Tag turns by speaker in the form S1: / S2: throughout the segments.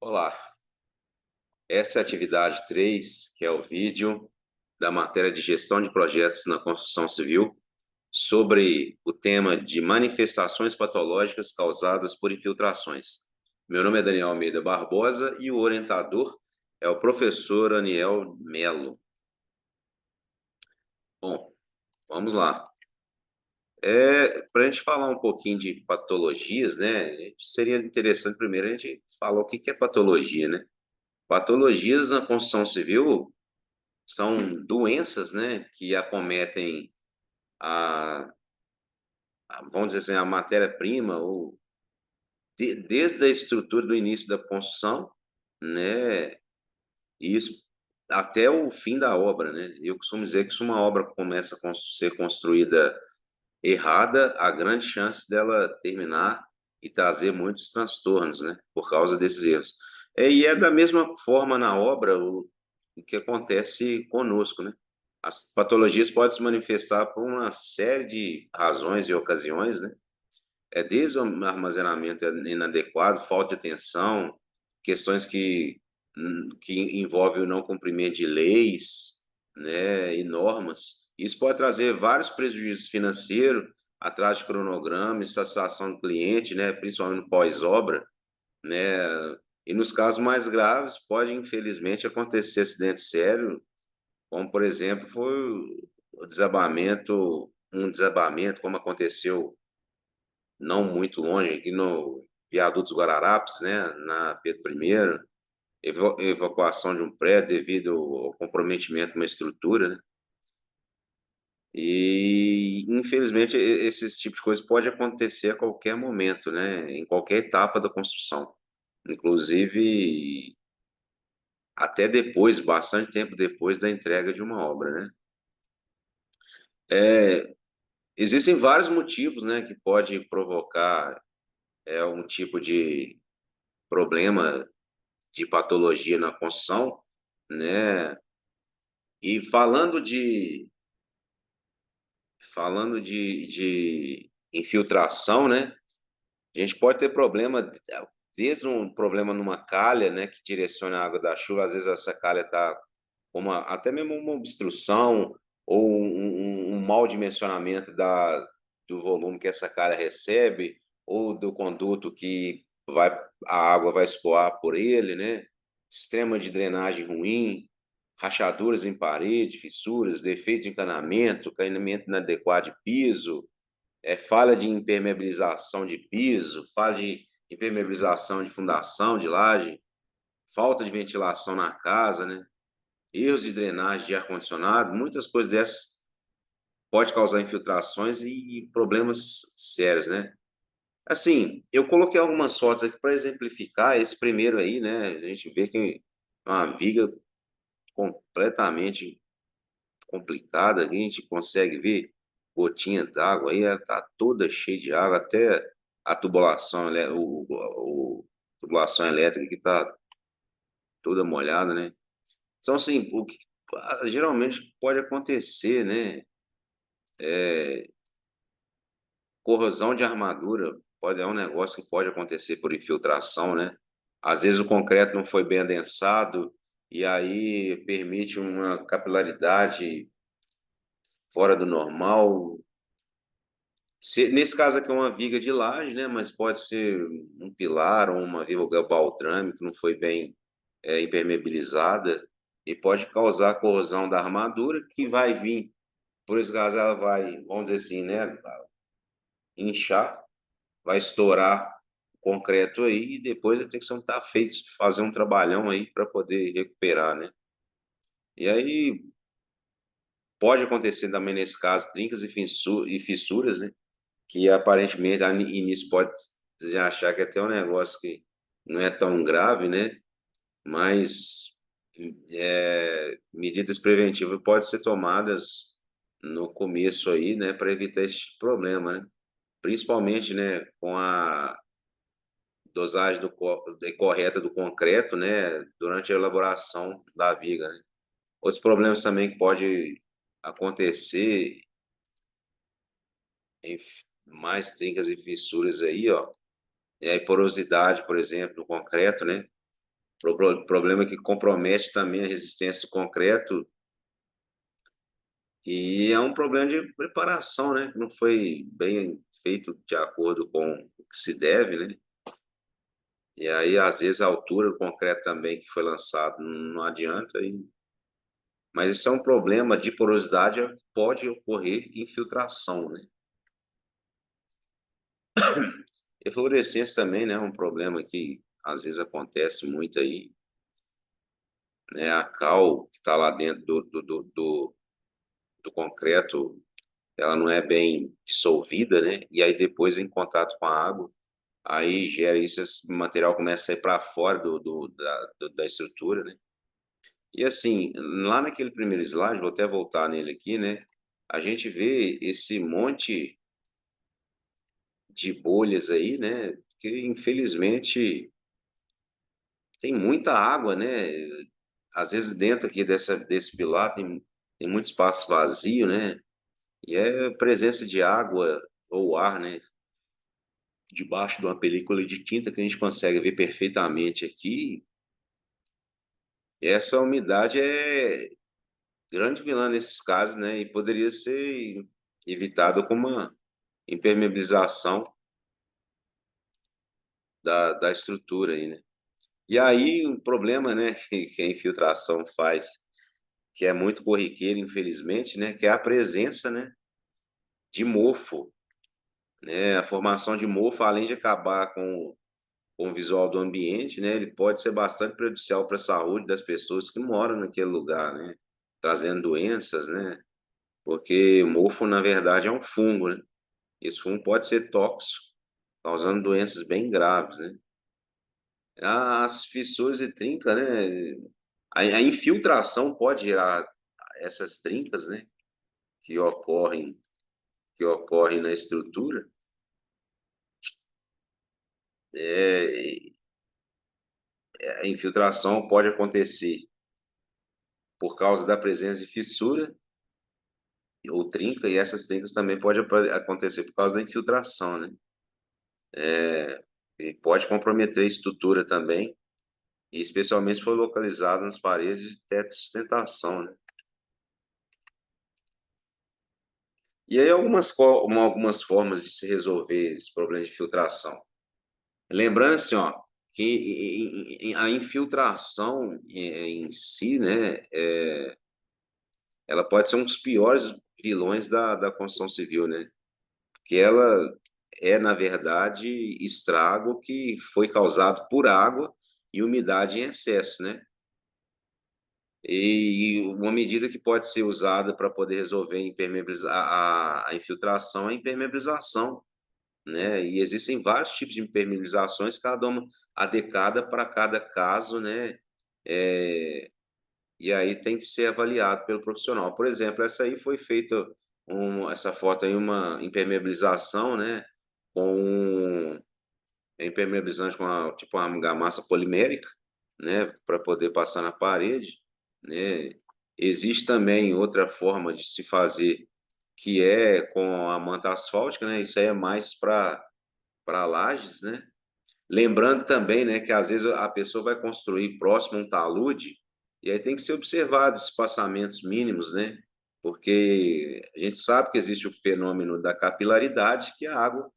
S1: Olá, essa é a atividade 3, que é o vídeo da matéria de gestão de projetos na construção civil, sobre o tema de manifestações patológicas causadas por infiltrações. Meu nome é Daniel Almeida Barbosa e o orientador é o professor Aniel Melo. Bom, vamos lá. Para a gente falar um pouquinho de patologias, né? Seria interessante primeiro a gente falar o que é patologia, né? Patologias na construção civil são doenças, né, que acometem a, vamos dizer assim, a matéria-prima, ou desde a estrutura do início da construção, né, e isso até o fim da obra, né. Eu costumo dizer que se uma obra começa a ser construída errada, há grande chance dela terminar e trazer muitos transtornos, né, por causa desses erros. E é da mesma forma na obra o que acontece conosco, né? As patologias podem se manifestar por uma série de razões e ocasiões, né? Desde o armazenamento inadequado, falta de atenção, questões que envolvem o não cumprimento de leis, né, e normas. Isso pode trazer vários prejuízos financeiros, atraso de cronograma, insatisfação do cliente, né, principalmente no pós-obra, né, e nos casos mais graves pode, infelizmente, acontecer acidente sério, como, por exemplo, foi o desabamento, um desabamento, como aconteceu não muito longe, aqui no Viaduto dos Guararapes, né, na Pedro I, evacuação de um prédio devido ao comprometimento de uma estrutura, né? E, infelizmente, esses tipos de coisas pode acontecer a qualquer momento, né, em qualquer etapa da construção. Inclusive, até depois, bastante tempo depois da entrega de uma obra, né? É, existem vários motivos, né, que pode provocar um tipo de problema de patologia na construção, né? E falando de infiltração, né? A gente pode ter problema desde um problema numa calha, né, que direciona a água da chuva. Às vezes essa calha está até mesmo uma obstrução ou um mau dimensionamento do volume que essa calha recebe, ou do conduto que a água vai escoar por ele, né? Sistema de drenagem ruim, rachaduras em parede, fissuras, defeito de encanamento, caimento inadequado de piso, falha de impermeabilização de piso, falha de impermeabilização de fundação, de laje, falta de ventilação na casa, né? Erros de drenagem de ar-condicionado, muitas coisas dessas pode causar infiltrações e problemas sérios, né? Assim, eu coloquei algumas fotos aqui para exemplificar esse primeiro aí, né? A gente vê que é uma viga completamente complicada, a gente consegue ver gotinha d'água aí, ela tá toda cheia de água, até a tubulação, tubulação elétrica que tá toda molhada, né? Então, assim, o que geralmente pode acontecer, né? Corrosão de armadura é um negócio que pode acontecer por infiltração, né? Às vezes o concreto não foi bem adensado e aí permite uma capilaridade fora do normal. Nesse caso aqui é uma viga de laje, né? Mas pode ser um pilar ou uma viga baldrame que não foi bem impermeabilizada e pode causar corrosão da armadura que vai vir. Por esse caso, ela vai, vamos dizer assim, né? Inchar, vai estourar o concreto aí e depois a texção tá feito fazer um trabalhão aí para poder recuperar, né? E aí pode acontecer também nesse caso trincas e fissuras, né? Que aparentemente a início pode achar que é até um negócio que não é tão grave, né? Mas medidas preventivas podem ser tomadas no começo aí, né, para evitar esse problema, né? Principalmente, né, com a dosagem correta do concreto, né, durante a elaboração da viga, né? Outros problemas também que pode acontecer em mais trincas e fissuras aí, ó, é a porosidade, por exemplo, do concreto, né? Problema que compromete também a resistência do concreto e é um problema de preparação, né? Não foi bem feito de acordo com o que se deve, né? E aí, às vezes, a altura do concreto também que foi lançado não adianta. Mas isso é um problema de porosidade, pode ocorrer infiltração, né? Eflorescência também, né? É um problema que às vezes acontece muito aí, né? A cal que está lá dentro do concreto, ela não é bem dissolvida, né? E aí depois em contato com a água, aí gera isso, esse material começa a sair para fora da estrutura, né? E assim, lá naquele primeiro slide, vou até voltar nele aqui, né? A gente vê esse monte de bolhas aí, né? Que infelizmente tem muita água, né? Às vezes dentro aqui desse pilar tem muito espaço vazio, né? E é presença de água ou ar, né? Debaixo de uma película de tinta que a gente consegue ver perfeitamente aqui. Essa umidade é grande vilã nesses casos, né? E poderia ser evitado com uma impermeabilização da estrutura aí, né? E aí o problema, né, que a infiltração faz, que é muito corriqueiro, infelizmente, né, que é a presença, né, de mofo, né? A formação de mofo, além de acabar com o visual do ambiente, né, ele pode ser bastante prejudicial para a saúde das pessoas que moram naquele lugar, né, trazendo doenças, né, porque mofo, na verdade, é um fungo, né? Esse fungo pode ser tóxico, causando doenças bem graves, né? As fissuras e trincas, né? A infiltração pode gerar essas trincas, né? Que ocorrem, que ocorrem na estrutura. É, a infiltração pode acontecer por causa da presença de fissura ou trinca, e essas trincas também podem acontecer por causa da infiltração, né? E pode comprometer a estrutura também, e especialmente se for localizado nas paredes de teto de sustentação, né? E aí algumas formas de se resolver esse problema de filtração. Lembrando assim, ó, que a infiltração em si, né, ela pode ser um dos piores vilões da construção civil, né? Porque ela é, na verdade, estrago que foi causado por água e umidade em excesso, né? E uma medida que pode ser usada para poder resolver a infiltração é a impermeabilização, né? E existem vários tipos de impermeabilizações, cada uma adequada para cada caso, né? É, e aí tem que ser avaliado pelo profissional. Por exemplo, essa aí foi feita, essa foto aí, uma impermeabilização, né? Com impermeabilizante com tipo uma argamassa polimérica, né? Para poder passar na parede, né? Existe também outra forma de se fazer, que é com a manta asfáltica, né? Isso aí é mais para lajes, né? Lembrando também, né, que às vezes a pessoa vai construir próximo a um talude e aí tem que ser observado esses espaçamentos mínimos, né? Porque a gente sabe que existe o fenômeno da capilaridade, que a água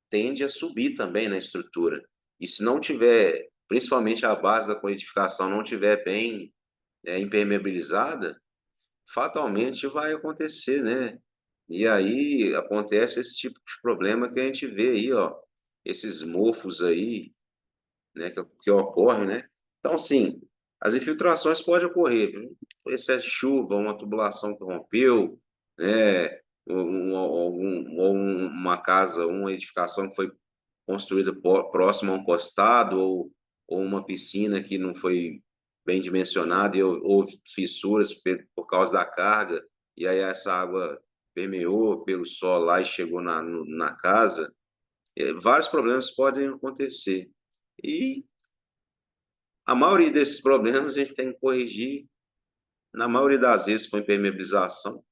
S1: tende a subir também na estrutura. E se não tiver, principalmente a base da edificação, não tiver bem impermeabilizada, fatalmente vai acontecer, né? E aí acontece esse tipo de problema que a gente vê aí, ó, esses mofos aí, né, que ocorre, né? Então, sim, as infiltrações podem ocorrer, viu? Excesso de chuva, uma tubulação que rompeu, né? Uma casa, uma edificação que foi construída próximo a um costado, ou uma piscina que não foi bem dimensionada e houve fissuras por causa da carga, e aí essa água permeou pelo solo lá e chegou na casa. Vários problemas podem acontecer. E a maioria desses problemas a gente tem que corrigir, na maioria das vezes, com impermeabilização.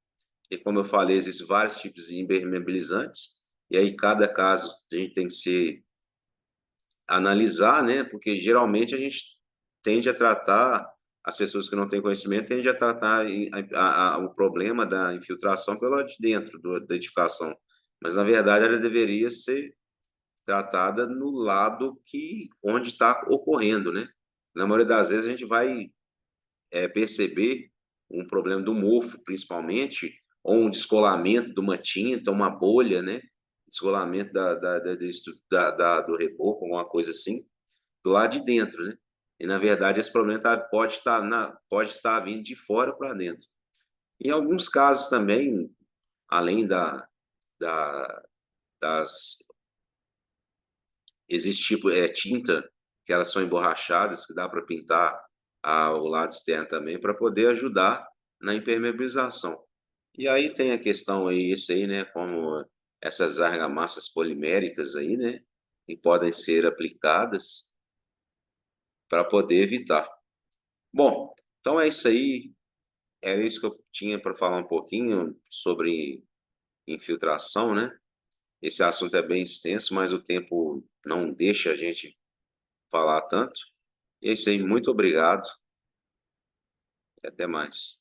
S1: E como eu falei, existem vários tipos de impermeabilizantes, e aí cada caso a gente tem que se analisar, né? Porque geralmente a gente tende a tratar, as pessoas que não têm conhecimento tendem a tratar o problema da infiltração pelo lado de dentro da edificação. Mas, na verdade, ela deveria ser tratada no lado onde está ocorrendo, né? Na maioria das vezes a gente vai perceber um problema do mofo, principalmente, ou um descolamento de uma tinta, uma bolha, né? Descolamento do reboco, alguma coisa assim, do lado de dentro, né? E, na verdade, esse problema pode estar vindo de fora para dentro. Em alguns casos também, além da, das... Existe tipo, tinta, que elas são emborrachadas, que dá para pintar o lado externo também, para poder ajudar na impermeabilização. E aí tem a questão aí, isso aí, né, como essas argamassas poliméricas aí, né, que podem ser aplicadas para poder evitar. Bom, então é isso aí. Era isso que eu tinha para falar um pouquinho sobre infiltração, né? Esse assunto é bem extenso, mas o tempo não deixa a gente falar tanto. E é isso aí, muito obrigado e até mais.